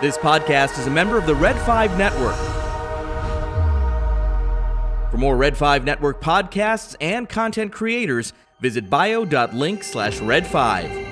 This podcast is a member of the Red 5 Network. For more Red 5 Network podcasts and content creators, visit bio.link/red5.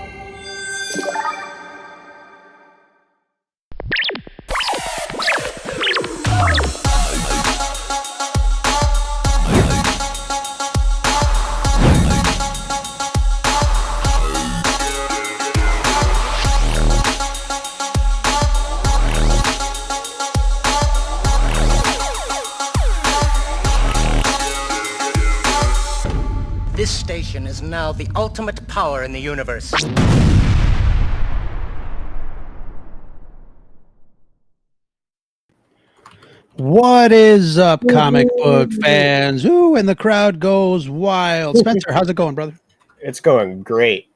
This station is now the ultimate power in the universe. What is up, comic book fans? Ooh, and the crowd goes wild. Spencer, how's it going, brother? It's going great.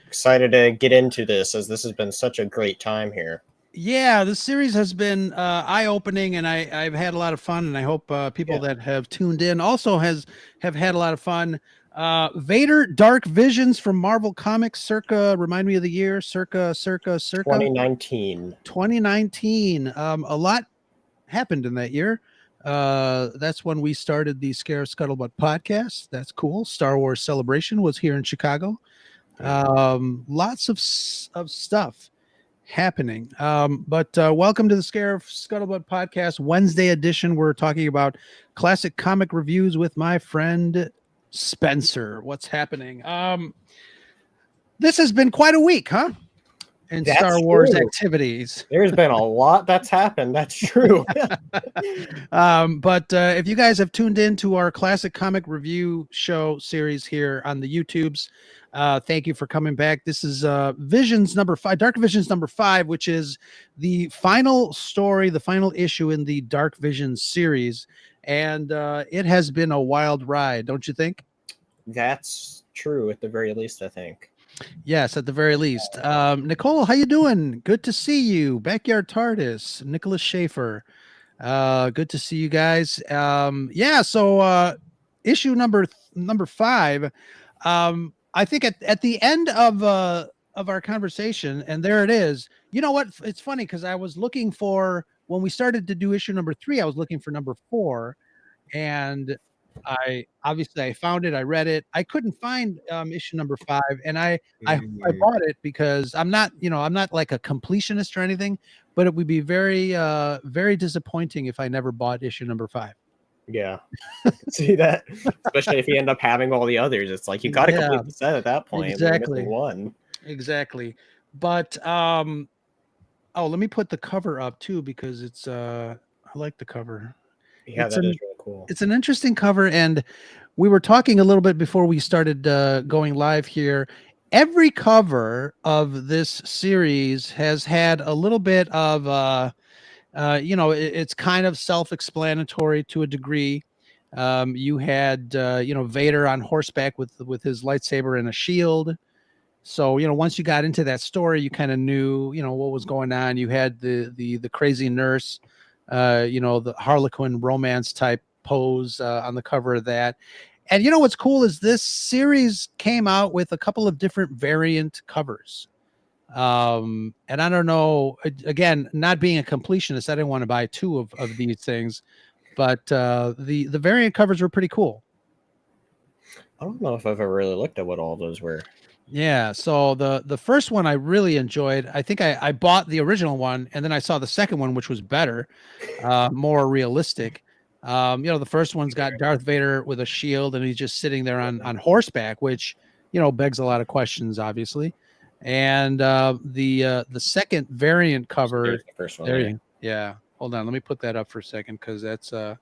Excited to get into this, as this has been such a great time here. Yeah, this series has been eye-opening, and I've had a lot of fun, and I hope people that have tuned in also have had a lot of fun. Vader Dark Visions from Marvel Comics, circa, remind me of the year, circa 2019. 2019. A lot happened in that year. That's when we started the Scarif Scuttlebutt podcast. That's cool. Star Wars Celebration was here in Chicago. Lots of stuff happening. But welcome to the Scarif Scuttlebutt podcast, Wednesday edition. We're talking about classic comic reviews with my friend Spencer. What's happening? This has been quite a week, huh? In That's Star Wars true. Activities. There's been a lot that's happened. That's true. But if you guys have tuned in to our classic comic review show series here on the YouTubes, thank you for coming back. This is Visions number 5, Dark Visions number 5, which is the final story, the final issue in the Dark Visions series. And it has been a wild ride, don't you think? That's true, at the very least, I think. Yes, at the very least. Nicole, how you doing? Good to see you. Backyard TARDIS, Nicholas Schaefer. Good to see you guys. So issue number 5. I think at the end of our conversation, and there it is. You know what? It's funny because I was looking for, when we started to do issue number 3, I was looking for number 4, and I found it. I read it. I couldn't find issue number 5, and I bought it because I'm not like a completionist or anything, but it would be very very disappointing if I never bought issue number 5. Yeah. See that? Especially if you end up having all the others. It's like you got to complete the set at that point. Exactly. One. Exactly. But let me put the cover up too, because it's I like the cover. Yeah, that is really cool. It's an interesting cover, and we were talking a little bit before we started going live here. Every cover of this series has had a little bit of it's kind of self-explanatory to a degree. You had Vader on horseback with his lightsaber and a shield. So, once you got into that story, you kind of knew, what was going on. You had the crazy nurse, the Harlequin romance type pose on the cover of that. And what's cool is this series came out with a couple of different variant covers. And I don't know, again, not being a completionist, I didn't want to buy 2 of these things, but the variant covers were pretty cool. I don't know if I've ever really looked at what all those were. Yeah, so the first one I really enjoyed. I think I bought the original one, and then I saw the second one, which was better, more realistic. The first one's got Darth Vader with a shield, and he's just sitting there on horseback, which begs a lot of questions, obviously. And the second variant cover, the first one, yeah. Hold on, let me put that up for a second, because that's a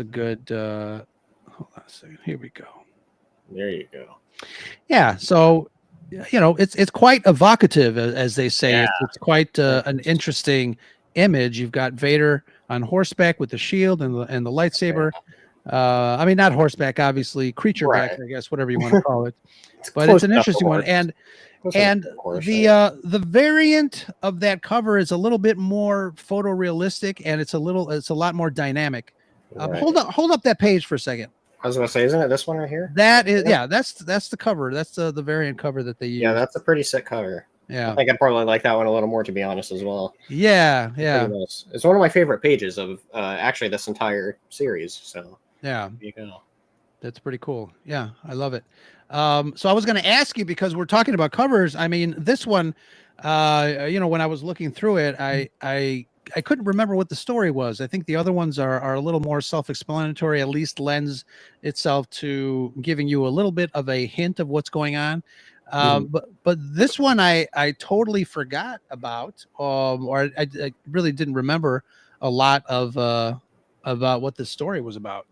good. Hold on a second. Here we go. There you go. Yeah, so it's quite evocative, as they say. Yeah. It's quite an interesting image. You've got Vader on horseback with the shield and the lightsaber. I mean, not horseback, obviously, creature back, I guess, whatever you want to call it. But it's an interesting one, and the variant of that cover is a little bit more photorealistic, and it's a lot more dynamic. Hold up that page for a second. I was gonna say, isn't it this one right here? That is, yeah, that's the cover. That's the variant cover that they use. Yeah, that's a pretty sick cover. Yeah. I think I'd probably like that one a little more, to be honest, as well. Yeah. Pretty Yeah. nice. It's one of my favorite pages of actually this entire series. So Yeah. there you go. That's pretty cool. Yeah, I love it. So I was going to ask you, because we're talking about covers. I mean, this one, when I was looking through it, I couldn't remember what the story was. I think the other ones are a little more self-explanatory, at least lends itself to giving you a little bit of a hint of what's going on. But this one I totally forgot about, or I really didn't remember a lot of about what the story was about.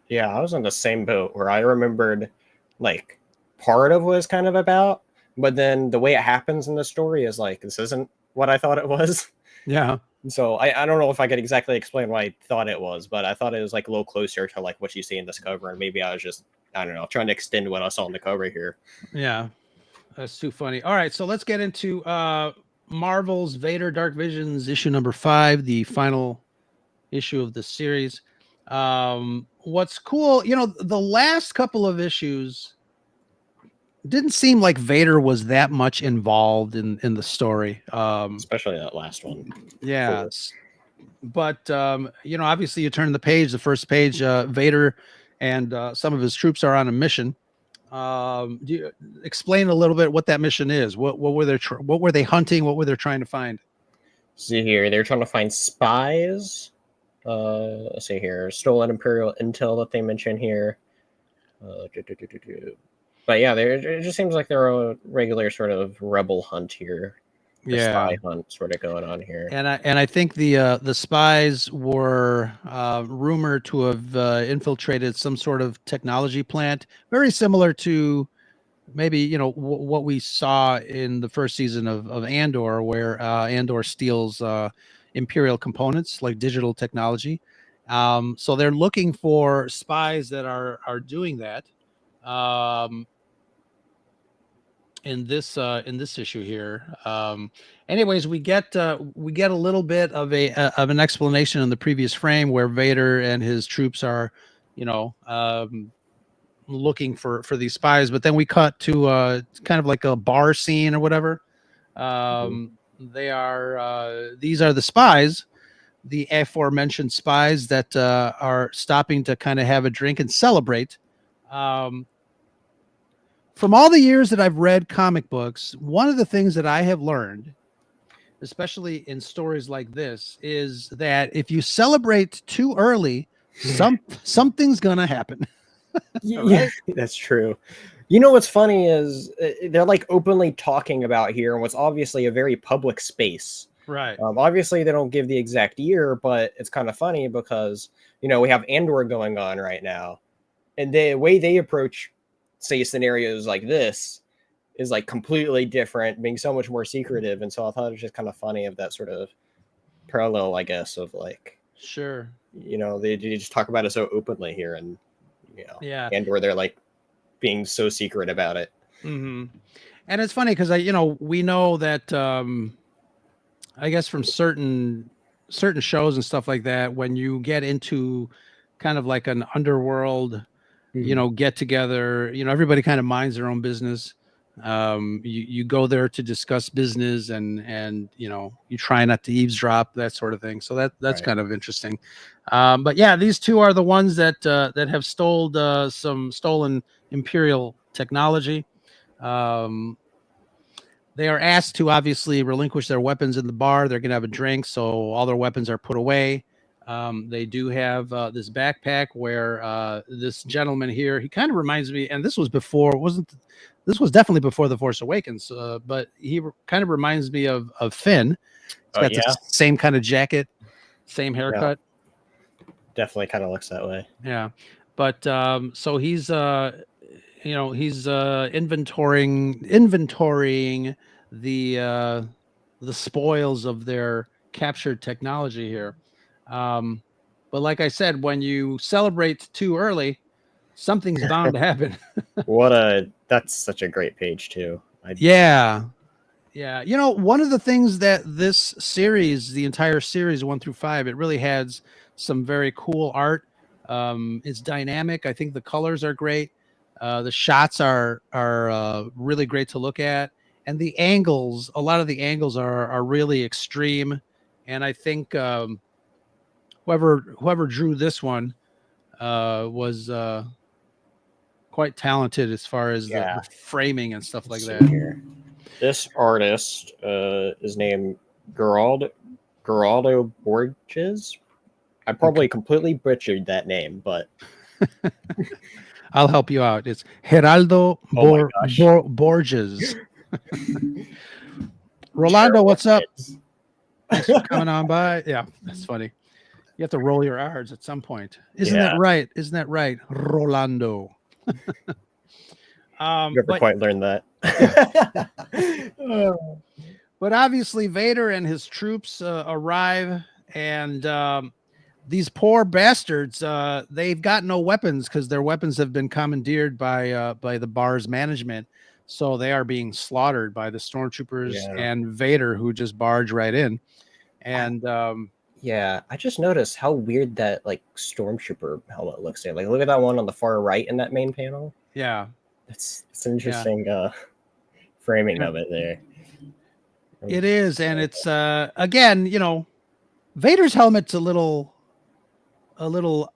Yeah, I was in the same boat where I remembered like part of what it's kind of about, but then the way it happens in the story is like this isn't what I thought it was. Yeah. So I don't know if I could exactly explain what I thought it was, but I thought it was like a little closer to like what you see in this cover, and maybe I was just, I don't know, trying to extend what I saw in the cover here. Yeah. That's too funny. All right, so let's get into Marvel's Vader Dark Visions issue number 5, the final issue of the series. What's cool, the last couple of issues didn't seem like Vader was that much involved in the story. Especially that last one. Yeah. But obviously you turn the page, the first page, Vader and some of his troops are on a mission. Do you explain a little bit what that mission is? What were they hunting? What were they trying to find? See here, they're trying to find spies. Let's see here, stolen Imperial intel that they mention here. But yeah, it just seems like they're a regular sort of rebel hunt here. Spy hunt sort of going on here. And I think the spies were rumored to have infiltrated some sort of technology plant, very similar to maybe what we saw in the first season of Andor, where Andor steals Imperial components like digital technology. So they're looking for spies that are doing that. In this issue here. Anyways, we get a little bit of an explanation in the previous frame where Vader and his troops are, looking for these spies, but then we cut to kind of like a bar scene or whatever. These are the spies, the aforementioned spies that are stopping to kind of have a drink and celebrate. From all the years that I've read comic books, one of the things that I have learned, especially in stories like this, is that if you celebrate too early, something's gonna happen. Yeah, that's true. You know what's funny is they're like openly talking about here, and what's obviously a very public space. Right. Obviously, they don't give the exact year, but it's kind of funny because we have Andor going on right now, and the way they approach, say, scenarios like this is like completely different, being so much more secretive. And so I thought it was just kind of funny of that sort of parallel, I guess, of like, sure, they just talk about it so openly here, and yeah, and where they're like being so secret about it. And it's funny because we know that I guess from certain shows and stuff like that, when you get into kind of like an underworld get together, everybody kind of minds their own business. You go there to discuss business, and you try not to eavesdrop, that sort of thing. So that's right. Kind of interesting. But yeah, these two are the ones that have some stolen Imperial technology. They are asked to obviously relinquish their weapons in the bar. They're going to have a drink, so all their weapons are put away. They do have this backpack where this gentleman here, he kind of reminds me, and this was definitely before The Force Awakens, but he kind of reminds me of Finn. He's got the same kind of jacket, same haircut. Yeah. Definitely kind of looks that way. Yeah. But so he's he's inventorying the spoils of their captured technology here. But like I said, when you celebrate too early, something's bound to happen. That's such a great page too. Yeah. One of the things that this series, the entire series 1 through 5, it really has some very cool art. It's dynamic. I think the colors are great. The shots are really great to look at, and the angles, a lot of the angles are really extreme. And I think whoever drew this one was quite talented as far as Yeah. the framing and stuff like Let's see that. here. This artist is named Geraldo Borges. I probably completely butchered that name, but I'll help you out. It's Geraldo Oh my gosh. Borges. Rolando, what's up? Thanks for coming on by. Yeah, that's funny. You have to roll your R's at some point. Isn't that right? Isn't that right, Rolando? Never quite learned that. But obviously, Vader and his troops arrive, and these poor bastards, they've got no weapons because their weapons have been commandeered by the bar's management. So they are being slaughtered by the stormtroopers and Vader, who just barge right in. And yeah, I just noticed how weird that like stormtrooper helmet looks there. Like, look at that one on the far right in that main panel. Yeah, it's an interesting framing of it there. It is, and it's again, you know, Vader's helmet's a little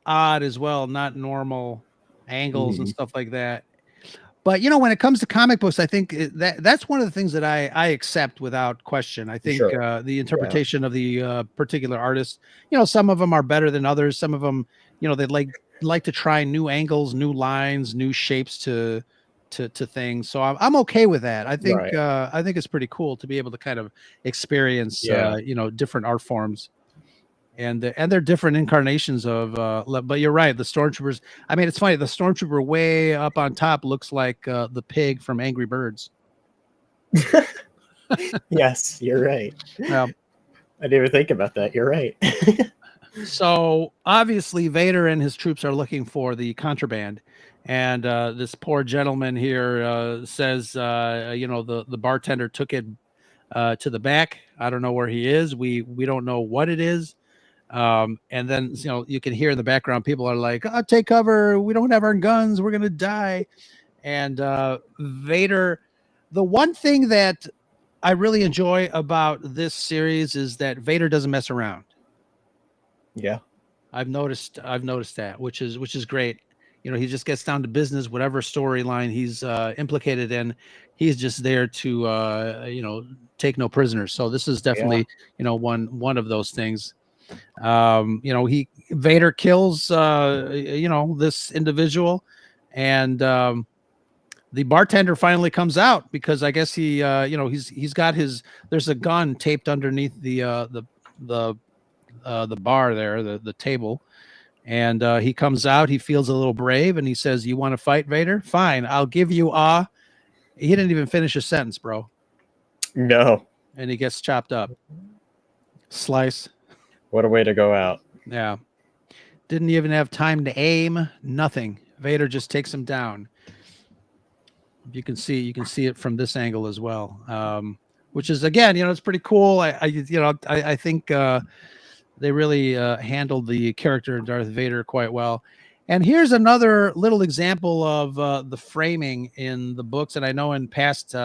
odd as well, not normal angles and stuff like that. But you know, when it comes to comic books, I think that's one of the things that I accept without question. I think the interpretation of the particular artist, you know, some of them are better than others. Some of them, you know, they like to try new angles, new lines, new shapes to things. So I'm okay with that. I think I think it's pretty cool to be able to kind of experience you know, different art forms. And they're different incarnations of but you're right, the stormtroopers. I mean, it's funny, the stormtrooper way up on top looks like the pig from Angry Birds. Yes, you're right. I didn't even think about that. You're right. So obviously Vader and his troops are looking for the contraband, and this poor gentleman here says you know, the bartender took it to the back. I don't know where he is. We don't know what it is. And then, you know, you can hear in the background people are like, oh, take cover, we don't have our guns, we're gonna die. And Vader, the one thing that I really enjoy about this series is that Vader doesn't mess around. Yeah, I've noticed that, which is great. You know, he just gets down to business. Whatever storyline he's implicated in, he's just there to you know, take no prisoners. So this is definitely you know, one of those things. You know, Vader kills you know, this individual, and the bartender finally comes out because I guess he you know, he's got there's a gun taped underneath the bar there, the table, and he comes out. He feels a little brave, and he says, "You want to fight, Vader? Fine, I'll give you He didn't even finish a sentence, bro. No. And he gets chopped up. Slice. What a way to go out. Yeah. Didn't even have time to aim. Nothing. Vader just takes him down. You can see it from this angle as well. Which is, again, you know, it's pretty cool. I think they really handled the character of Darth Vader quite well. And here's another little example of the framing in the books. And I know in past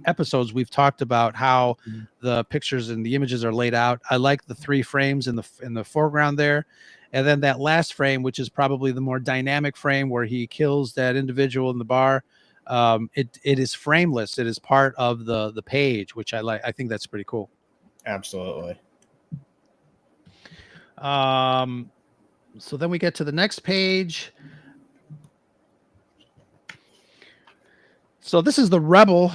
episodes we've talked about how the pictures and the images are laid out. I like the 3 frames in the foreground there, and then that last frame, which is probably the more dynamic frame where he kills that individual in the bar. It is frameless. It is part of the page, which I like. I think that's pretty cool. Absolutely. So then we get to the next page. So this is the Rebel,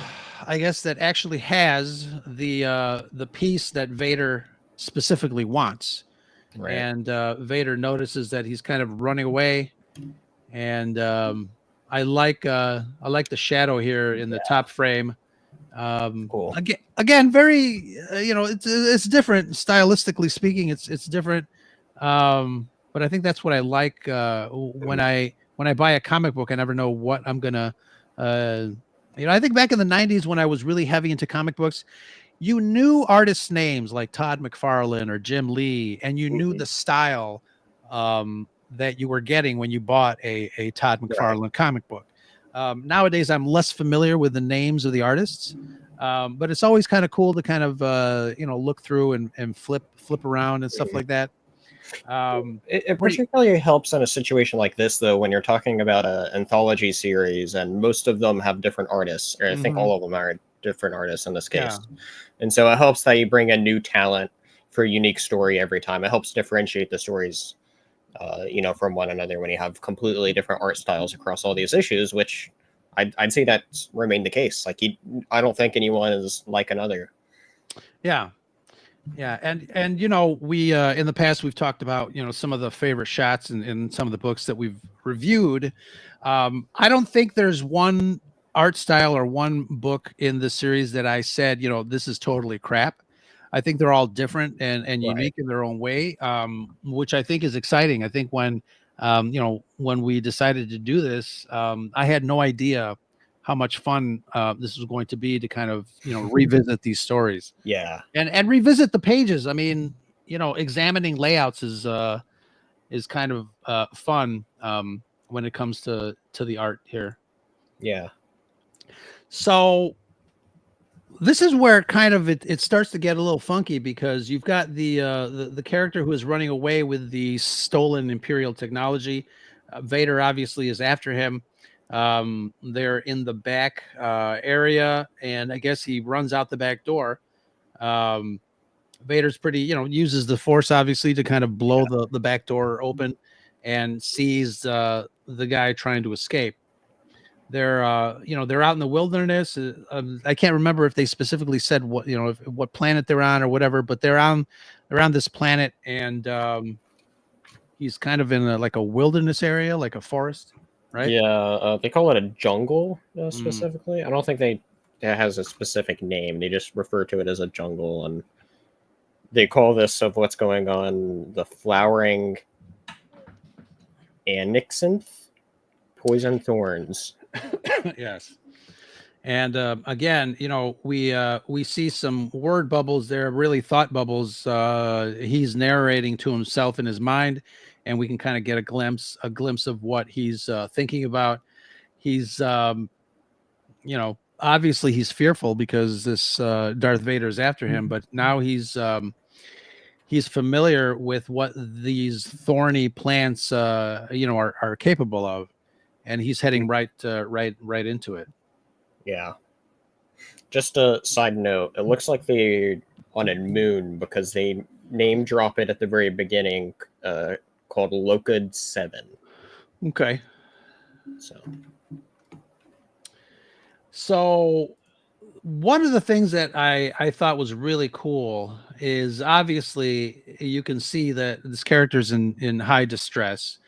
I guess, that actually has the piece that Vader specifically wants. Right. And Vader notices that he's kind of running away, and I like the shadow here in the top frame. Cool. Again, very you know, it's different stylistically speaking. It's different, but I think that's what I like when I buy a comic book. I never know what I'm gonna. You know, I think back in the 90s when I was really heavy into comic books, you knew artists' names like Todd McFarlane or Jim Lee, and you knew the style that you were getting when you bought a Todd McFarlane comic book. Nowadays, I'm less familiar with the names of the artists, but it's always kind of cool to kind of look through and flip around and stuff like that. It What do you, particularly helps in a situation like this, though, when you're talking about an anthology series, and most of them have different artists, or I think all of them are different artists in this case. Yeah. And so it helps that you bring in new talent for a unique story every time. It helps differentiate the stories, from one another when you have completely different art styles across all these issues, which I'd say that's remained the case. Like, I don't think anyone is like another. Yeah. Yeah. And we in the past we've talked about, some of the favorite shots in some of the books that we've reviewed. I don't think there's one art style or one book in the series that I said, this is totally crap. I think they're all different and unique in their own way, which I think is exciting. I think when we decided to do this, I had no idea how much fun this was going to be to kind of revisit these stories. Yeah. And revisit the pages. I mean, examining layouts is kind of fun when it comes to the art here. Yeah. So this is where kind of it starts to get a little funky, because you've got the character who is running away with the stolen Imperial technology. Vader obviously is after him. They're in the back area, and I guess he runs out the back door. Vader's pretty, uses the Force obviously to kind of blow the back door open, and sees the guy trying to escape. They're they're out in the wilderness. I can't remember if they specifically said what planet they're on or whatever, but they're on this planet, and he's kind of in a wilderness area, like a forest, right? Yeah, they call it a jungle specifically. I don't think it has a specific name. They just refer to it as a jungle, and they call this of what's going on the flowering Anixanth poison thorns. Yes. And again, we see some word bubbles there, really thought bubbles. He's narrating to himself in his mind, and we can kind of get a glimpse of what he's thinking about. He's obviously he's fearful because this Darth Vader is after him, but now he's familiar with what these thorny plants are capable of, and he's heading right into it. Yeah. Just a side note, it looks like they're on a moon because they name drop it at the very beginning, called Locud 7. Okay. So one of the things that I thought was really cool is obviously you can see that this character's in high distress.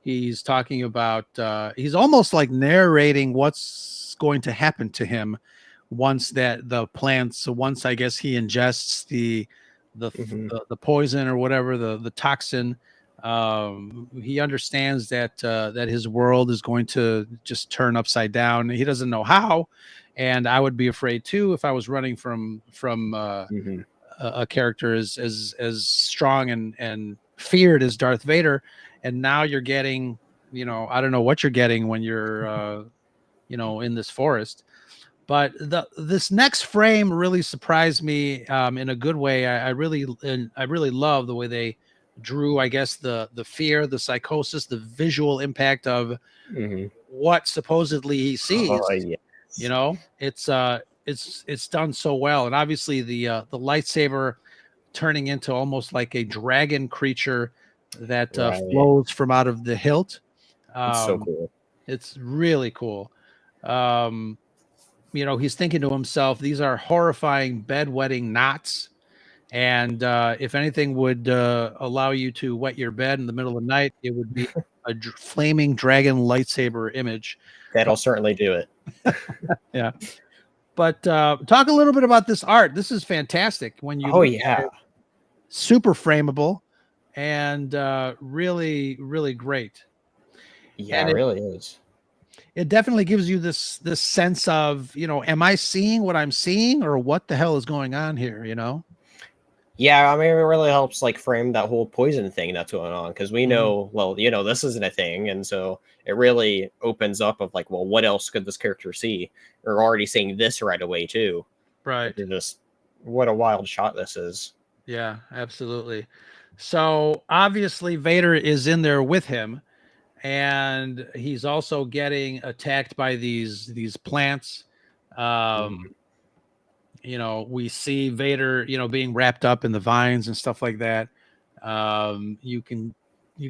He's talking about he's almost like narrating what's going to happen to him once I guess he ingests the poison or whatever, the toxin. He understands that his world is going to just turn upside down. He doesn't know how, and I would be afraid too if I was running from a character as strong and feared as Darth Vader. And now you're getting, I don't know what you're getting when you're, in this forest. But this next frame really surprised me in a good way. I really love the way they drew, I guess, the fear, the psychosis, the visual impact of what supposedly he sees. Oh, yeah. It's done so well, and obviously the lightsaber turning into almost like a dragon creature that flows from out of the hilt. It's so cool. It's really cool. He's thinking to himself, these are horrifying bedwetting knots. And if anything would allow you to wet your bed in the middle of the night, it would be a flaming dragon lightsaber image. That'll certainly do it. Yeah. But talk a little bit about this art. This is fantastic. When you super frameable and really, really great. Yeah, it really is. It definitely gives you this sense of, am I seeing what I'm seeing, or what the hell is going on here? Yeah, I mean, it really helps like frame that whole poison thing that's going on because we Mhm. know, well, this isn't a thing, and so it really opens up of like, well, what else could this character see? We're already seeing this right away too. Right. You're just, what a wild shot this is. Yeah, absolutely. So obviously Vader is in there with him, and he's also getting attacked by these plants. Um, Mhm. we see Vader, being wrapped up in the vines and stuff like that. You can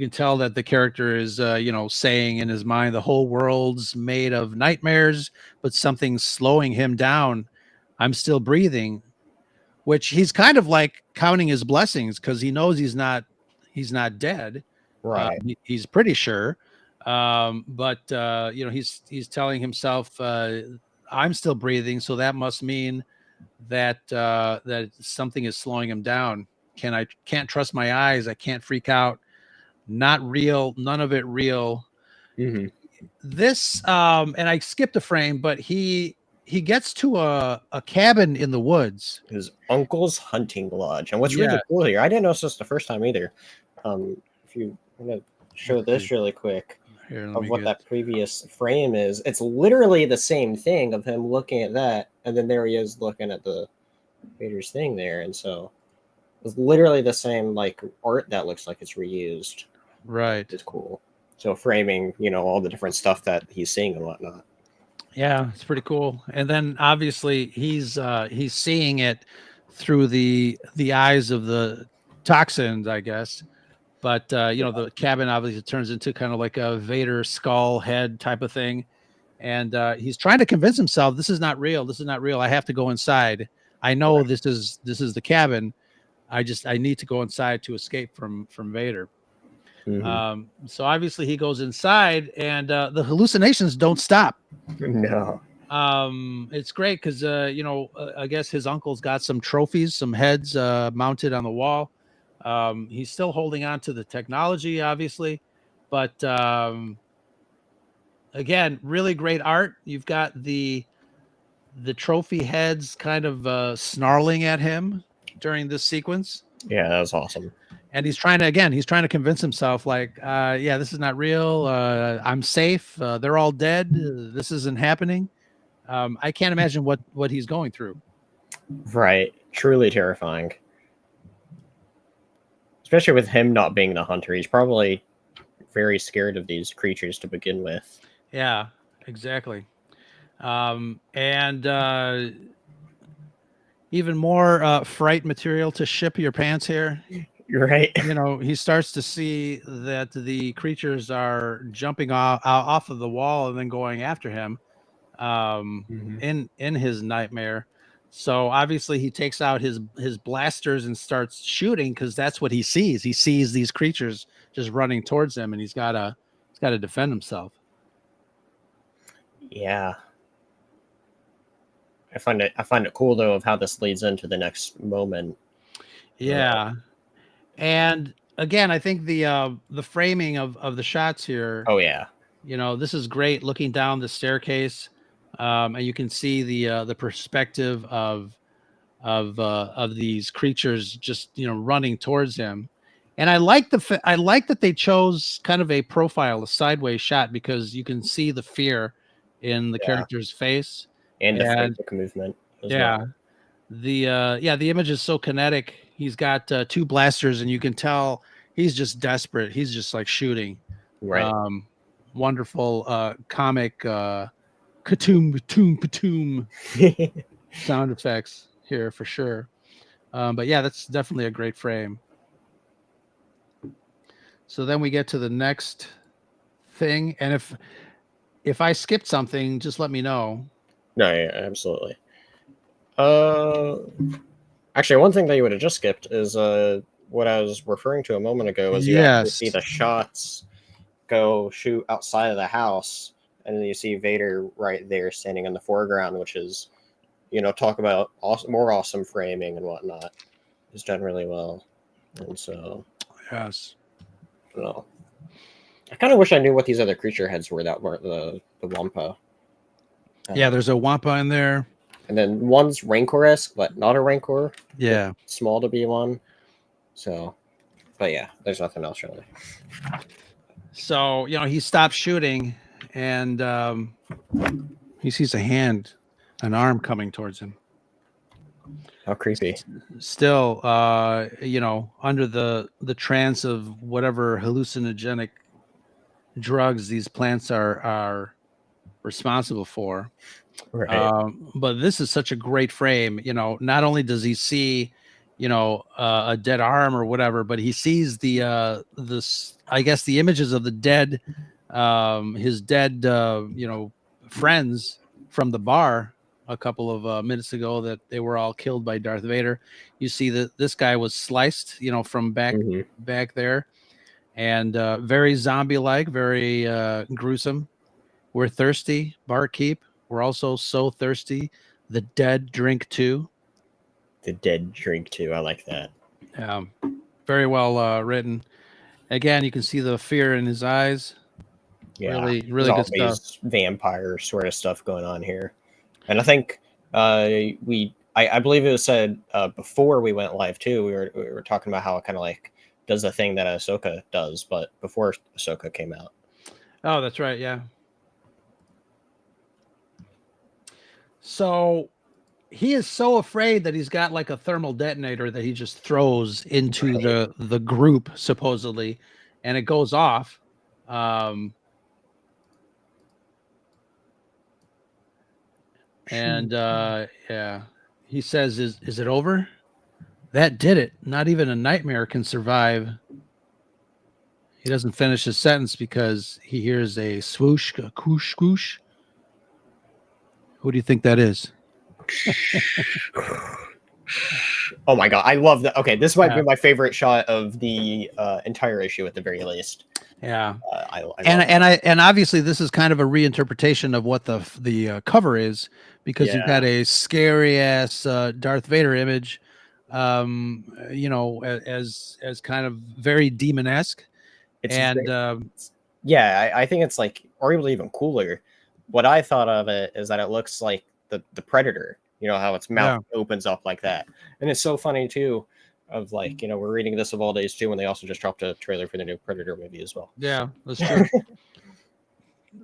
tell that the character is saying in his mind the whole world's made of nightmares, but something's slowing him down. I'm still breathing, which he's kind of like counting his blessings because he knows he's not dead. Right. He's pretty sure, but he's telling himself, I'm still breathing, so that must mean that something is slowing him down. Can't trust my eyes. I can't freak out. Not real. None of it real. Hmm. This and I skipped a frame, but he gets to a cabin in the woods. His uncle's hunting lodge, and what's Yeah. really cool here, I didn't notice this the first time either. If you want to show Let's this see. really quick Here, let of me what get. that previous frame is, it's literally the same thing of him looking at that, and then there he is looking at the Vader's thing there, and so it's literally the same like art that looks like it's reused. Right. It's cool. So framing, all the different stuff that he's seeing and whatnot. Yeah, it's pretty cool. And then obviously he's seeing it through the eyes of the toxins, I guess. But the cabin obviously turns into kind of like a Vader skull head type of thing. And he's trying to convince himself this is not real. This is not real. I have to go inside. I know this is the cabin. I need to go inside to escape from Vader. Mhm. So obviously he goes inside, and the hallucinations don't stop. No. It's great because I guess his uncle's got some trophies, some heads mounted on the wall. He's still holding on to the technology, obviously, but again, really great art. You've got the trophy heads kind of snarling at him during this sequence. Yeah, that was awesome. And he's trying to convince himself like, yeah, this is not real. I'm safe. They're all dead. This isn't happening. I can't imagine what he's going through. Right. Truly terrifying. Especially with him not being the hunter. He's probably very scared of these creatures to begin with. Yeah, exactly. And even more fright material to ship your pants here. You're right. He starts to see that the creatures are jumping off of the wall and then going after him Mhm. in his nightmare. So obviously he takes out his blasters and starts shooting because that's what he sees. He sees these creatures just running towards him, and he's gotta defend himself. Yeah. I find it cool though of how this leads into the next moment. Yeah. And again, I think the framing of the shots here, Oh yeah. this is great looking down the staircase. And you can see the perspective of these creatures just running towards him. And I like I like that they chose kind of a profile, a sideways shot, because you can see the fear in the Yeah. character's face. And the And frantic movement as yeah, well. the image is so kinetic. He's got two blasters, and you can tell he's just desperate. He's just like shooting. Right. Um, Wonderful comic katoom, patoom, patoom sound effects here for sure. But yeah, that's definitely a great frame. So then we get to the next thing, and if I skipped something, just let me know. No, yeah, absolutely. Uh Actually, one thing that you would have just skipped is what I was referring to a moment ago is you actually Yes. see the shots go shoot outside of the house, and then you see Vader right there standing in the foreground, which is, talk about more awesome framing and whatnot. It's done really well, and so Yes. well, I kind of wish I knew what these other creature heads were that weren't the Wampa. Yeah, there's a Wampa in there. And then one's Rancor-esque, but not a Rancor. Yeah. Small to be one. So, but yeah, there's nothing else really. So, he stops shooting and he sees a hand, an arm coming towards him. How creepy. Still, under the trance of whatever hallucinogenic drugs these plants are responsible for. Right. But this is such a great frame. Not only does he see, a dead arm or whatever, but he sees the I guess the images of the dead, his dead, friends from the bar a couple of minutes ago, that they were all killed by Darth Vader. You see that this guy was sliced, from back there, and very zombie-like, very gruesome. We're thirsty, barkeep. We're also so thirsty. The dead drink too. The dead drink too. I like that. Very well written. Again, you can see the fear in his eyes. Yeah, Really good stuff. Vampire sort of stuff going on here, and I think I believe it was said before we went live too. We were talking about how it kind of like does the thing that Ahsoka does, but before Ahsoka came out. Oh, that's right. Yeah. So he is so afraid that he's got like a thermal detonator that he just throws into the group, supposedly, and it goes off. Yeah, he says, is it over? That did it. Not even a nightmare can survive. He doesn't finish his sentence because he hears a swoosh, a koosh, koosh. Who do you think that is? Oh my god, I love that. Okay, this might be my favorite shot of the entire issue at the very least. Yeah, and obviously this is kind of a reinterpretation of what the cover is, because you've got a scary ass Darth Vader image, as kind of very demon-esque. I think it's like, or even cooler. What I thought of it is that it looks like the Predator. How its mouth opens up like that, and it's so funny too. Of like, we're reading this of all days too, and they also just dropped a trailer for the new Predator movie as well. Yeah, that's true.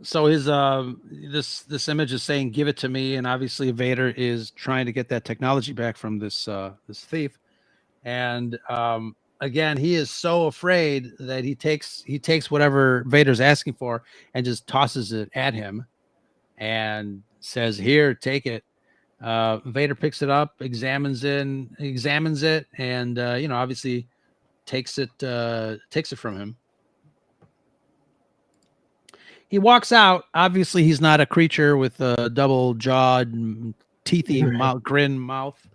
So his this image is saying, "Give it to me," and obviously Vader is trying to get that technology back from this thief. And again, he is so afraid that he takes whatever Vader's asking for and just tosses it at him, and says, "Here, take it." Vader picks it up, examines it, and obviously takes it from him. He walks out. Obviously, he's not a creature with a double-jawed, teethy grin mouth.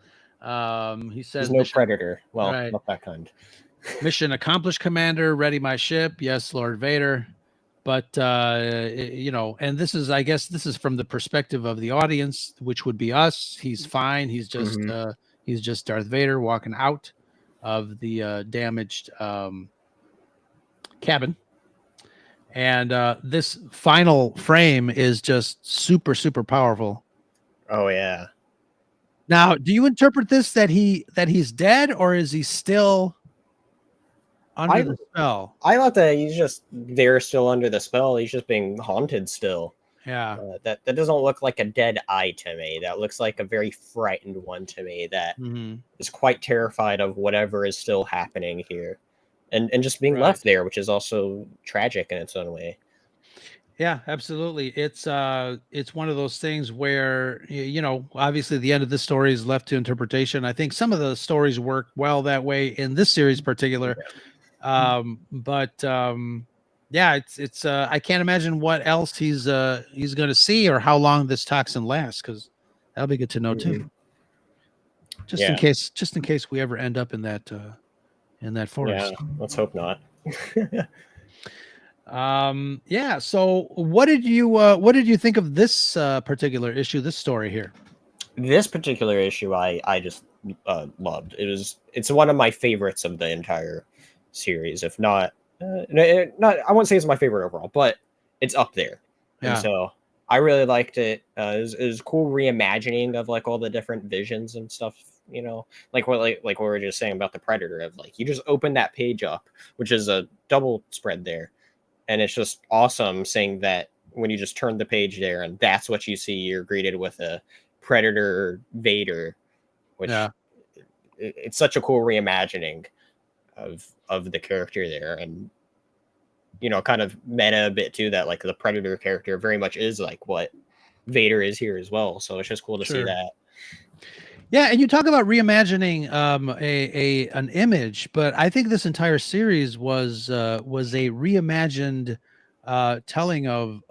He says, "He's no predator." Well, not that kind. Mission accomplished, Commander. Ready my ship. Yes, Lord Vader. But and this is, I guess, this is from the perspective of the audience, which would be us. He's fine. He's just Darth Vader walking out of the damaged cabin. And this final frame is just super, super powerful. Oh yeah. Now, do you interpret this that he's dead, or is he still under the spell? I thought that they're still under the spell. He's just being haunted still. Yeah. That doesn't look like a dead eye to me. That looks like a very frightened one to me that is quite terrified of whatever is still happening here. And just being left there, which is also tragic in its own way. Yeah, absolutely. It's one of those things where, obviously the end of this story is left to interpretation. I think some of the stories work well that way in this series in particular. Yeah. It's I can't imagine what else he's going to see, or how long this toxin lasts, because that'll be good to know too. Just in case we ever end up in that forest. Yeah, let's hope not. So what did you think of this particular issue, this story here? This particular issue I just loved. It's one of my favorites of the entire series, if not I won't say it's my favorite overall, but it's up there. Yeah. And so I really liked it. It was cool reimagining of like all the different visions and stuff. You know, like what we were just saying about the Predator. Of like you just open that page up, which is a double spread there, and it's just awesome seeing that when you just turn the page there, and that's what you see. You're greeted with a Predator Vader, which it's such a cool reimagining of the character there, and you know, kind of meta a bit too, that like the Predator character very much is like what Vader is here as well. So it's just cool to see that. Yeah, and you talk about reimagining an image, but I think this entire series was a reimagined telling of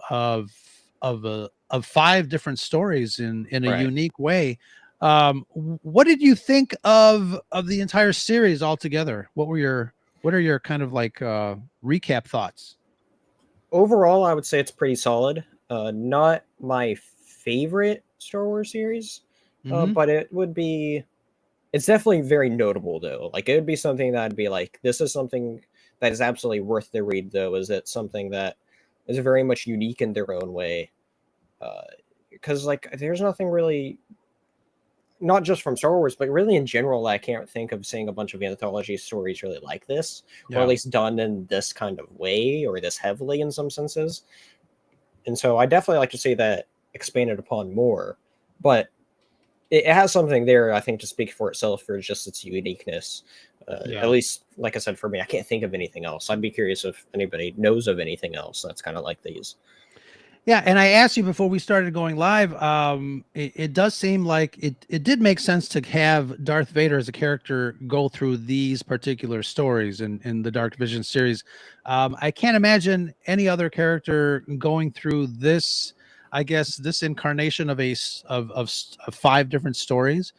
5 different stories in a unique way. What did you think of the entire series altogether? What are your kind of like recap thoughts? Overall, I would say it's pretty solid. Not my favorite Star Wars series, but it's definitely very notable though. Like it would be something that I'd be like, this is something that is absolutely worth the read though. Is it something that is very much unique in their own way? Because like there's nothing really, not just from Star Wars, but really in general, I can't think of seeing a bunch of anthology stories really like this, or at least done in this kind of way, or this heavily in some senses. And so I definitely like to see that expanded upon more. But it has something there, I think, to speak for itself for just its uniqueness. At least, like I said, for me, I can't think of anything else. I'd be curious if anybody knows of anything else that's kind of like these. Yeah, and I asked you before we started going live. It does seem like it did make sense to have Darth Vader as a character go through these particular stories in the Dark Vision series. I can't imagine any other character going through this. I guess this incarnation of 5 different stories.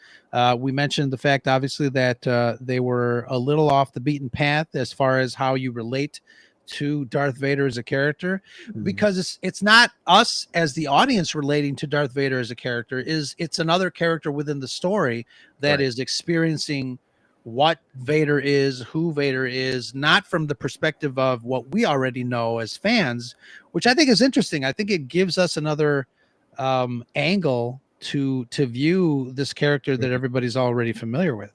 We mentioned the fact, obviously, that they were a little off the beaten path as far as how you relate to Darth Vader as a character, because it's not us as the audience relating to Darth Vader as a character. It's another character within the story that is experiencing what Vader is, who Vader is, not from the perspective of what we already know as fans, which I think is interesting. I think it gives us another angle to view this character that everybody's already familiar with.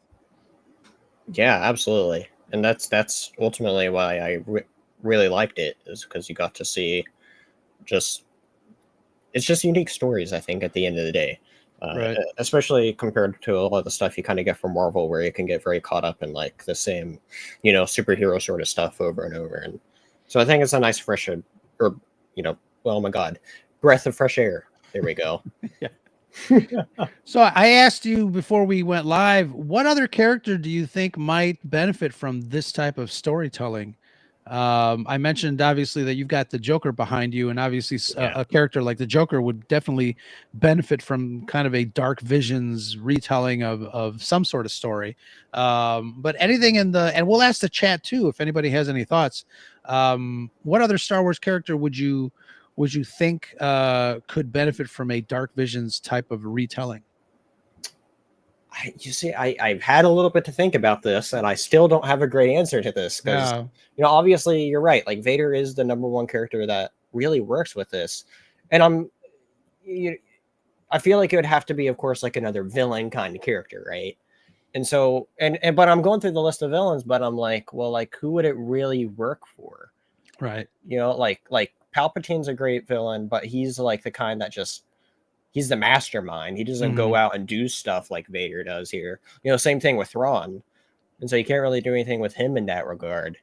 Yeah, absolutely. And that's ultimately why I really liked it, is because you got to see it's just unique stories, I think, at the end of the day. Especially compared to a lot of the stuff you kind of get from Marvel, where you can get very caught up in like the same, you know, superhero sort of stuff over and over. And so I think it's a nice fresh oh my God, breath of fresh air. There we go. So I asked you before we went live, what other character do you think might benefit from this type of storytelling? I mentioned obviously that you've got the Joker behind you, and obviously a character like the Joker would definitely benefit from kind of a Dark Visions retelling of some sort of story. But anything and we'll ask the chat too if anybody has any thoughts. What other Star Wars character would you think could benefit from a Dark Visions type of retelling? You see, I've had a little bit to think about this, and I still don't have a great answer to this, because you know, obviously you're right. Like Vader is the number one character that really works with this, and I feel like it would have to be, of course, like another villain kind of character, right? And so, but I'm going through the list of villains, but I'm like, well, like who would it really work for? Right. You know, like Palpatine's a great villain, but he's like the kind that just, he's the mastermind. He doesn't go out and do stuff like Vader does here. You know, same thing with Thrawn. And so you can't really do anything with him in that regard.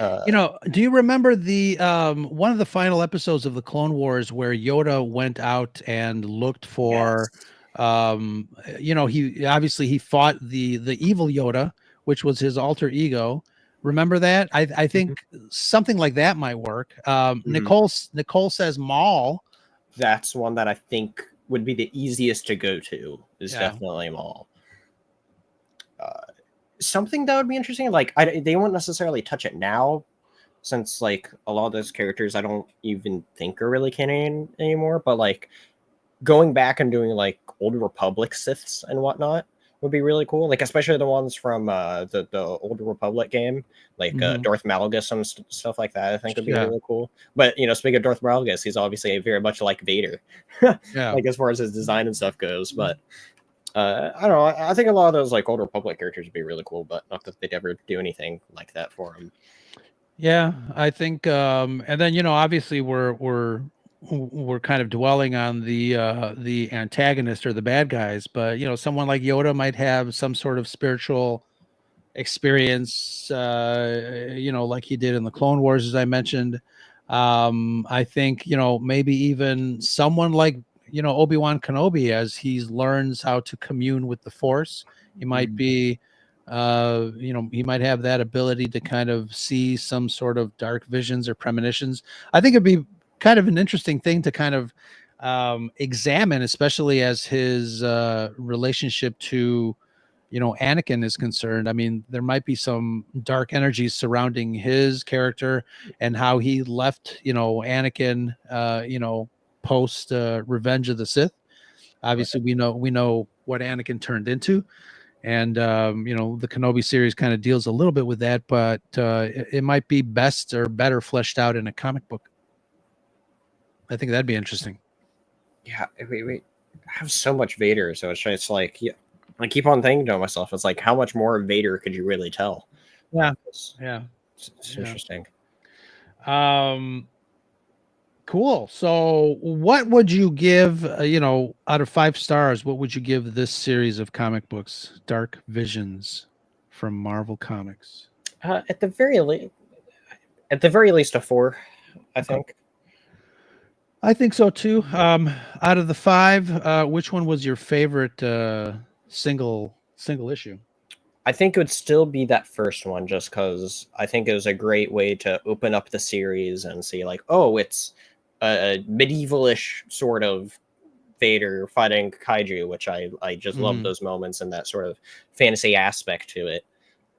You know, do you remember the one of the final episodes of the Clone Wars where Yoda went out and looked for you know, he fought the evil Yoda, which was his alter ego. Remember that? I think something like that might work. Nicole says Maul. That's one that I think would be the easiest to go to, is definitely Maul. Something that would be interesting, like they won't necessarily touch it now, since like a lot of those characters I don't even think are really canon anymore, but like going back and doing like Old Republic Siths and whatnot, would be really cool. Like especially the ones from the Old Republic game, like Darth Malgus and stuff like that. I think would be really cool. But you know, speaking of Darth Malgus, he's obviously very much like Vader, like as far as his design and stuff goes. But I don't know. I think a lot of those like Old Republic characters would be really cool, but not that they'd ever do anything like that for him. Yeah, I think, and then you know, obviously we're kind of dwelling on the antagonist or the bad guys, but you know, someone like Yoda might have some sort of spiritual experience, you know, like he did in the Clone Wars, as I mentioned. I think, you know, maybe even someone like, you know, Obi-Wan Kenobi, as he learns how to commune with the Force, he might be, you know, he might have that ability to kind of see some sort of dark visions or premonitions. I think it'd be kind of an interesting thing to kind of examine, especially as his relationship to, you know, Anakin is concerned. I mean, there might be some dark energies surrounding his character and how he left, you know, Anakin, you know, post Revenge of the Sith. Obviously, we know what Anakin turned into, and you know, the Kenobi series kind of deals a little bit with that, but it might be best or better fleshed out in a comic book. I think that'd be interesting. Yeah, we have so much Vader, so it's just like, yeah, I keep on thinking to myself, it's like, how much more Vader could you really tell? Yeah, it's interesting. Cool. So, what would you give? You know, out of 5 stars, what would you give this series of comic books, Dark Visions, from Marvel Comics? At the very least, a 4, I think. I think so too. Out of the 5, which one was your favorite single issue? I think it would still be that first one, just because I think it was a great way to open up the series and see, like, oh, it's a medieval-ish sort of Vader fighting kaiju, which I just love those moments and that sort of fantasy aspect to it.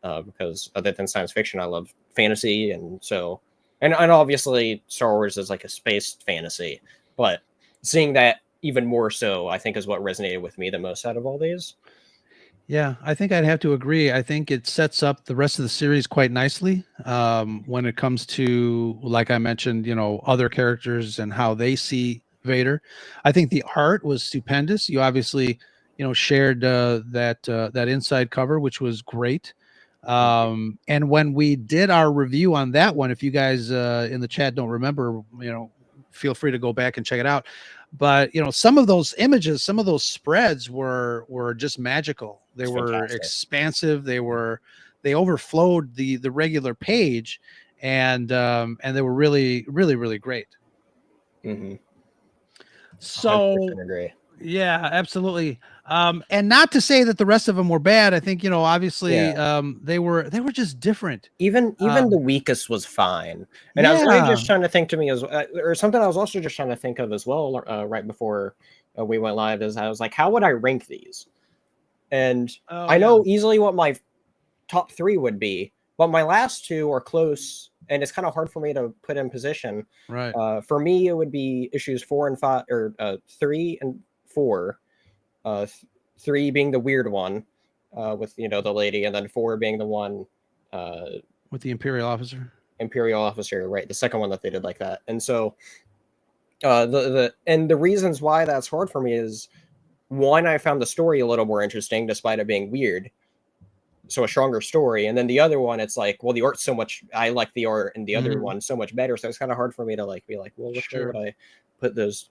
Because other than science fiction, I love fantasy, and so and obviously Star Wars is like a space fantasy, but seeing that even more so, I think, is what resonated with me the most out of all these. Yeah, I think I'd have to agree. I think it sets up the rest of the series quite nicely when it comes to, like I mentioned, you know, other characters and how they see Vader. I think the art was stupendous. You obviously, you know, shared that inside cover, which was great. And when we did our review on that one, if you guys in the chat don't remember, you know, feel free to go back and check it out. But you know, some of those images, some of those spreads were just magical. They were expansive. They overflowed the regular page, and they were really, really, really great. So agree. Yeah, absolutely. And not to say that the rest of them were bad. I think, you know, obviously, they were just different. Even the weakest was fine. And I was really just trying to think to me as or something I was also just trying to think of as well, right before we went live, is I was like, how would I rank these? And I know easily what my top 3 would be, but my last 2 are close, and it's kind of hard for me to put in position. Right. For me, it would be issues 4 and 5, or 3 and 4. 3 being the weird one, with, you know, the lady, and then 4 being the one with the Imperial officer, right? The second one that they did like that. And so the reasons why that's hard for me is, one, I found the story a little more interesting despite it being weird, so a stronger story. And then the other one, it's like, well, the art's so much, I like the art, and the other one so much better, so it's kind of hard for me to like be like, well, which way would I put those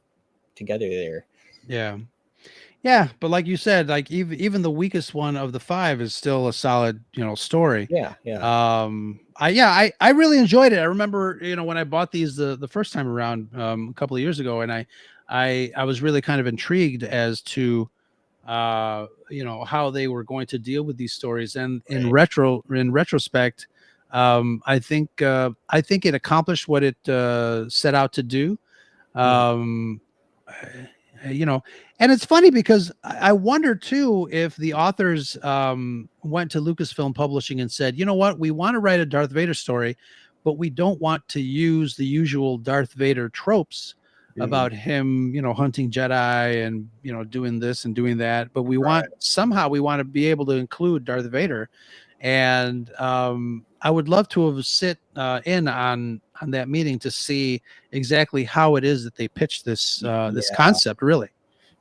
together there? Yeah, but like you said, like even the weakest one of the 5 is still a solid, you know, story. I really enjoyed it. I remember, you know, when I bought these the first time around a couple of years ago, and I was really kind of intrigued as to you know, how they were going to deal with these stories. And in retrospect, I think it accomplished what it set out to do. You know, and it's funny because I wonder too if the authors went to Lucasfilm Publishing and said, you know what, we want to write a Darth Vader story, but we don't want to use the usual Darth Vader tropes. about him, hunting Jedi and doing this and doing that. But we want to be able to include Darth Vader, and I would love to have sit in on that meeting to see exactly how it is that they pitched this this concept. Really.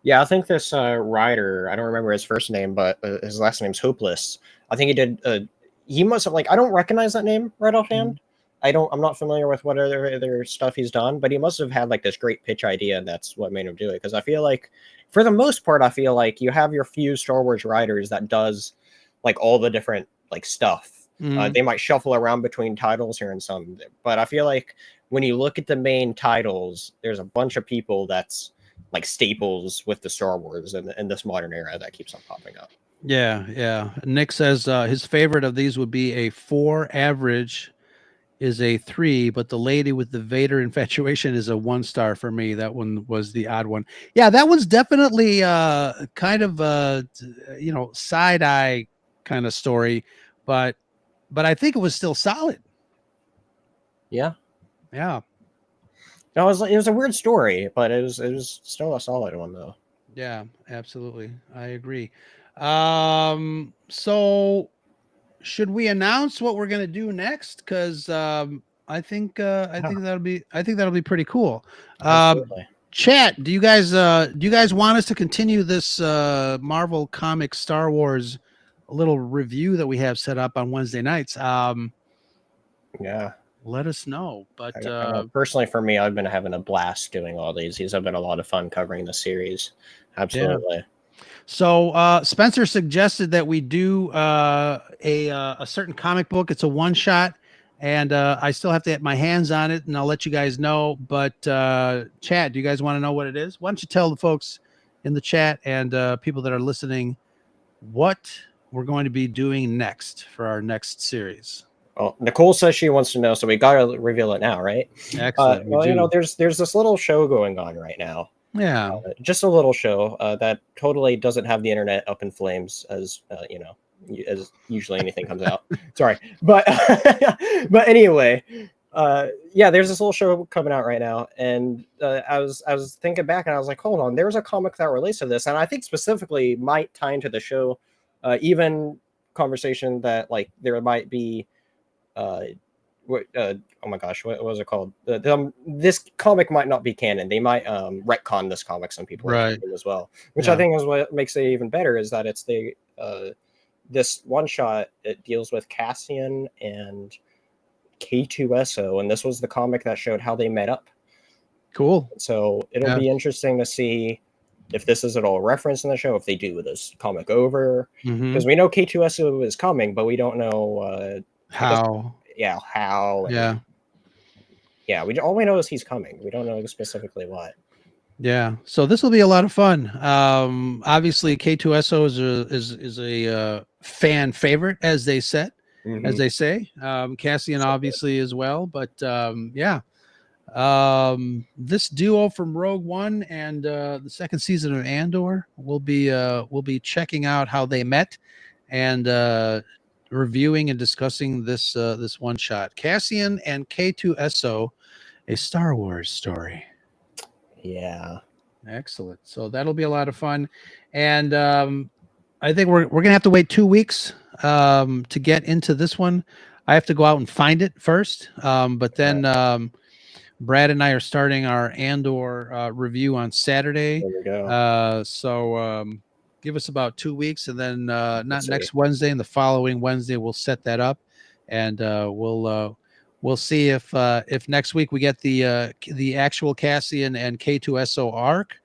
Yeah, I think this writer, I don't remember his first name, but his last name's Hopeless. I think he did. He must have I don't recognize that name right offhand. I'm not familiar with what other stuff he's done, but he must have had this great pitch idea, and that's what made him do it. Because I feel like, for the most part, I feel like you have your few Star Wars writers that does all the different stuff. They might shuffle around between titles here and some, but I feel like when you look at the main titles, there's a bunch of people that's staples with the Star Wars in this modern era that keeps on popping up. Yeah. Nick says his favorite of these would be a 4 average is a 3, but the lady with the Vader infatuation is a 1 star for me. That one was the odd one. Yeah, that one's definitely kind of side eye kind of story, but I think it was still solid. Yeah. No, it was a weird story, but it was still a solid one though. Yeah, absolutely. I agree. So should we announce what we're gonna do next? Because I think that'll be pretty cool. Chat, do you guys want us to continue this Marvel Comics Star Wars little review that we have set up on Wednesday nights? Yeah. Let us know. But personally, for me, I've been having a blast doing all these. These have been a lot of fun covering the series. Absolutely. Yeah. So Spencer suggested that we do a certain comic book. It's a one-shot, and I still have to get my hands on it, and I'll let you guys know. But chat, do you guys want to know what it is? Why don't you tell the folks in the chat and people that are listening what we're going to be doing next for our next series? Well, Nicole says she wants to know, so we got to reveal it now, right? Excellent. Well, there's this little show going on right now. Yeah. Just a little show that totally doesn't have the internet up in flames, as as usually anything comes out. Sorry, but but anyway, there's this little show coming out right now, and I was thinking back, and I was like, hold on, there was a comic that relates to this, and I think specifically might tie into the show, even conversation that there might be. Oh my gosh, what was it called? This comic might not be canon. They might retcon this comic. Some people are thinking as well, which I think is what makes it even better. Is that it's this one shot. It deals with Cassian and K2SO, and this was the comic that showed how they met up. Cool. So it'll be interesting to see if this is at all referenced in the show. If they do this comic over, because we know K2SO is coming, but we don't know how. How. We all we know is he's coming. We don't know specifically what. Yeah, so this will be a lot of fun. Obviously, K2SO is a fan favorite, as they said, as they say. Cassian obviously as well, but this duo from Rogue One and the second season of Andor will be checking out how they met and reviewing and discussing this one shot, Cassian and K2SO, a Star Wars story. Yeah, excellent. So that'll be a lot of fun, and I think we're gonna have to wait 2 weeks to get into this one. I have to go out and find it first, but then Brad and I are starting our Andor review on Saturday. There we go. So give us about 2 weeks, and then not next Wednesday and the following Wednesday we'll set that up, and we'll see if next week we get the actual Cassian and K2SO arc,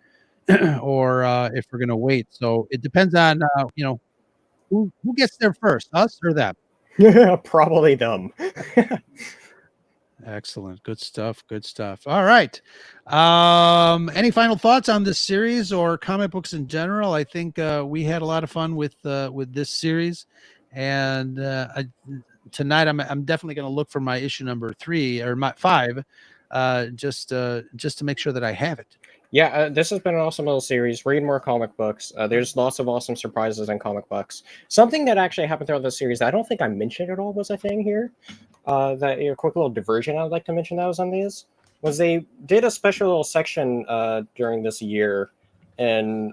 or if we're gonna wait. So it depends on who gets there first, us or them. Probably them. Excellent. Good stuff. All right. Any final thoughts on this series or comic books in general? I think we had a lot of fun with this series, and tonight I'm definitely going to look for my issue number 3 or my 5, just to make sure that I have it. Yeah, this has been an awesome little series. Read more comic books. There's lots of awesome surprises in comic books. Something that actually happened throughout the series that I don't think I mentioned at all was a thing here. That quick little diversion I'd like to mention that was on these. was they did a special little section during this year, and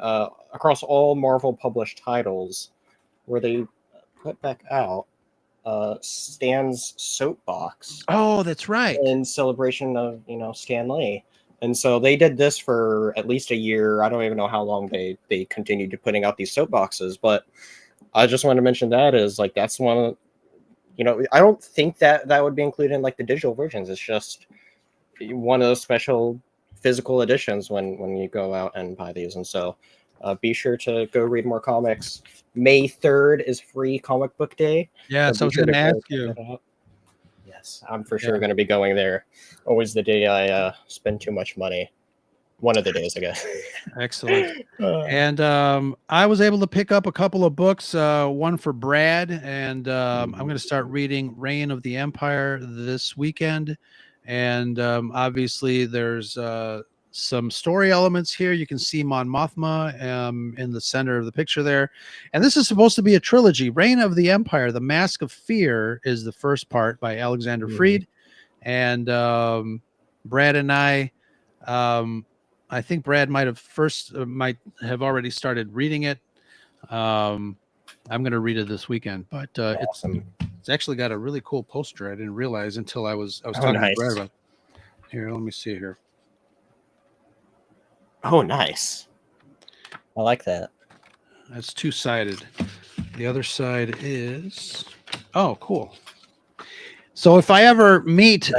across all Marvel published titles, where they put back out Stan's soapbox Oh, that's right. in celebration of Stan Lee. And so they did this for at least a year. I don't even know how long they continued to putting out these soapboxes, but I just wanted to mention that is like that's one of I don't think that would be included in like the digital versions. It's just one of those special physical editions when you go out and buy these. And so be sure to go read more comics. May 3rd is free comic book day. Yeah, so I was going to ask you. Yes, I'm for sure going to be going there. Always the day I spend too much money. One of the days, I guess. Excellent. And I was able to pick up a couple of books, one for Brad, and I'm going to start reading Reign of the Empire this weekend. And obviously there's some story elements here. You can see Mon Mothma in the center of the picture there. And this is supposed to be a trilogy. Reign of the Empire, The Mask of Fear is the first part by Alexander Freed. And Brad and I think Brad might have already started reading it. I'm going to read it this weekend, but awesome. It's actually got a really cool poster. I didn't realize until I was talking to Brad about it. Here, let me see here. Oh, nice. I like that. That's two-sided. The other side is... Oh, cool. So if I ever meet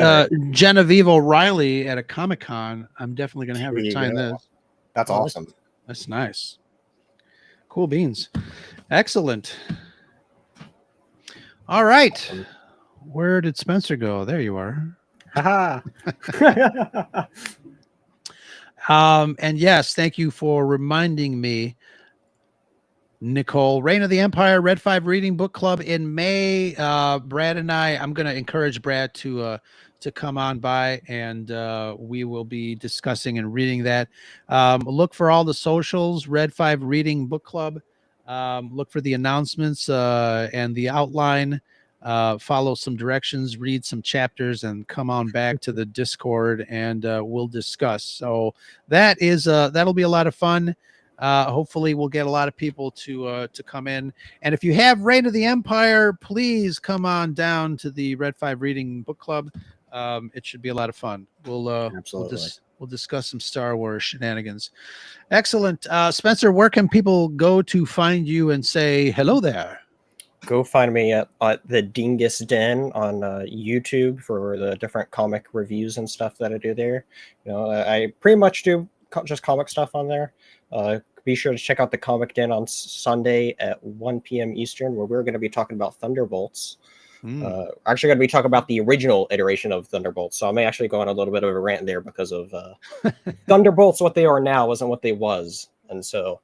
Genevieve O'Reilly at a Comic-Con, I'm definitely going to have her sign this. That's awesome. That's nice. Cool beans. Excellent. All right. Awesome. Where did Spencer go? There you are. Haha. And yes, thank you for reminding me, Nicole. Reign of the Empire, Red 5 Reading Book Club in May. Brad and I'm going to encourage Brad to come on by, and we will be discussing and reading that. Look for all the socials, Red 5 Reading Book Club. Look for the announcements and the outline. Follow some directions, read some chapters, and come on back to the Discord, and we'll discuss. So that is that'll be a lot of fun. Hopefully we'll get a lot of people to come in. And if you have Reign of the Empire, please come on down to the Red 5 Reading Book Club. It should be a lot of fun. We'll discuss some Star Wars shenanigans. Excellent. Spencer, where can people go to find you and say hello there? Go find me at the Dingus Den on YouTube for the different comic reviews and stuff that I do there. I pretty much do just comic stuff on there. Be sure to check out the Comic Den on Sunday at 1 p.m. Eastern, where we're going to be talking about Thunderbolts. Actually going to be talking about the original iteration of Thunderbolts. So I may actually go on a little bit of a rant there because of Thunderbolts, what they are now wasn't what they was. And so,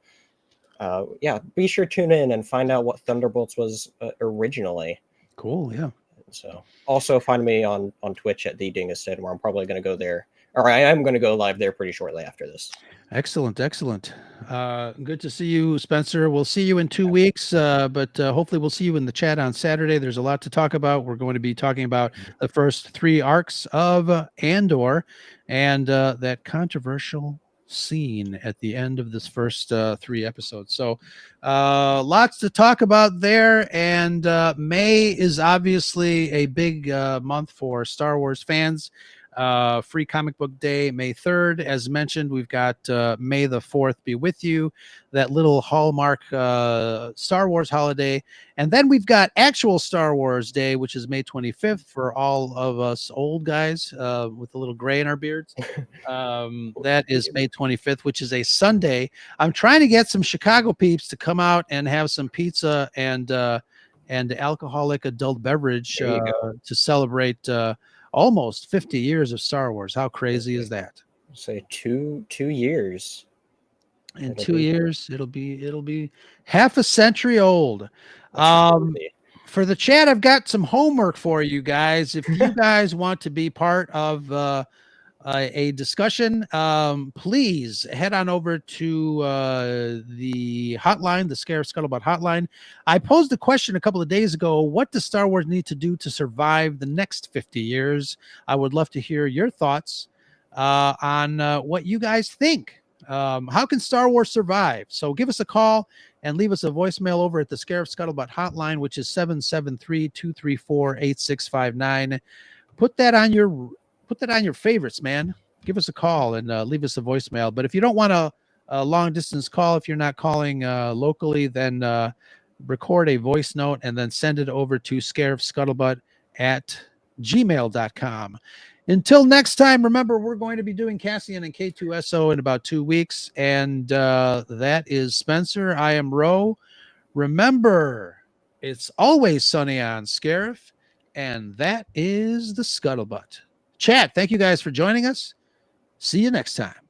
yeah, be sure to tune in and find out what Thunderbolts was originally. Cool, yeah. So also find me on Twitch at the Dingus Den, where I'm probably going to go there. Or I am going to go live there pretty shortly after this. Excellent, excellent. Good to see you, Spencer. We'll see you in 2 weeks, but hopefully we'll see you in the chat on Saturday. There's a lot to talk about. We're going to be talking about the first 3 arcs of Andor and that controversial scene at the end of this first 3 episodes. So lots to talk about there. And May is obviously a big month for Star Wars fans. Free Comic Book Day, May 3rd. As mentioned, we've got May the 4th be with you, that little Hallmark Star Wars holiday. And then we've got actual Star Wars Day, which is May 25th for all of us old guys with a little gray in our beards. That is May 25th, which is a Sunday. I'm trying to get some Chicago peeps to come out and have some pizza and alcoholic adult beverage to celebrate almost 50 years of Star Wars. How crazy is that? Say 2 years. In 2 years, it'll be half a century old. For the chat, I've got some homework for you guys. If you guys want to be part of a discussion, please head on over to the hotline, the Scarif Scuttlebutt hotline. I posed a question a couple of days ago. What does Star Wars need to do to survive the next 50 years? I would love to hear your thoughts. on what you guys think. How can Star Wars survive? So give us a call and leave us a voicemail over at the Scarif Scuttlebutt hotline, which is 773-234-8659. Put that on your favorites, man. Give us a call and leave us a voicemail. But if you don't want a long distance call, if you're not calling locally, then record a voice note and then send it over to scarifscuttlebutt@gmail.com. Until next time, remember, we're going to be doing Cassian and K2SO in about 2 weeks. And that is Spencer. I am Ro. Remember, it's always sunny on Scarif. And that is the Scuttlebutt. Chat, thank you guys for joining us. See you next time.